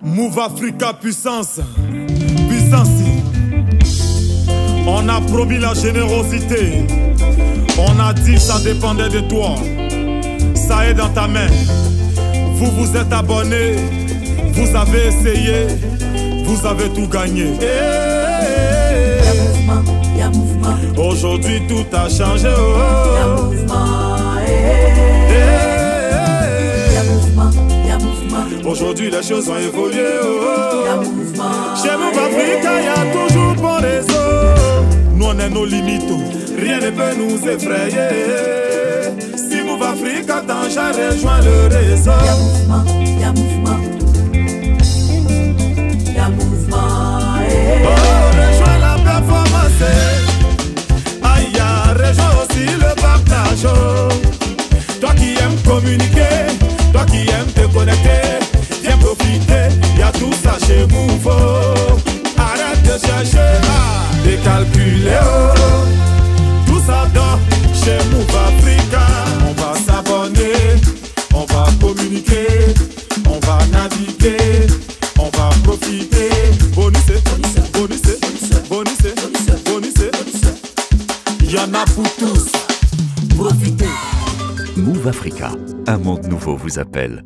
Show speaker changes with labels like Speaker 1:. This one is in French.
Speaker 1: Move Africa puissance. Puissance. On a promis la générosité. On a dit ça dépendait de toi. Ça est dans ta main. Vous vous êtes abonnés. Vous avez essayé. Vous avez tout gagné.
Speaker 2: Y'a mouvement.
Speaker 1: Aujourd'hui tout a changé.
Speaker 2: Y'a mouvement. Y'a mouvement.
Speaker 1: Aujourd'hui les choses ont évolué.
Speaker 2: Y'a mouvement.
Speaker 1: Chez Move Africa, y a toujours bon réseau. Nous on est nos limites. Rien ne peut nous effrayer. Si Move Africa t'en rejoint le réseau.
Speaker 2: Y'a mouvement. Y'a mouvement. Y'a mouvement.
Speaker 1: Rejoins la performance. Aïe, rejoins aussi le partage. Toi qui aimes communiquer, toi qui aimes te connecter, viens profiter, y'a tout ça chez Move. Arrête de chercher à décalculer. Tout ça dans chez Move Africa. On va s'abonner, on va communiquer, on va naviguer, on va profiter. Bonusser, bonusser, bonusser, bonusser. Y'en a pour tous. Profitez.
Speaker 3: Move Africa, un monde nouveau vous appelle.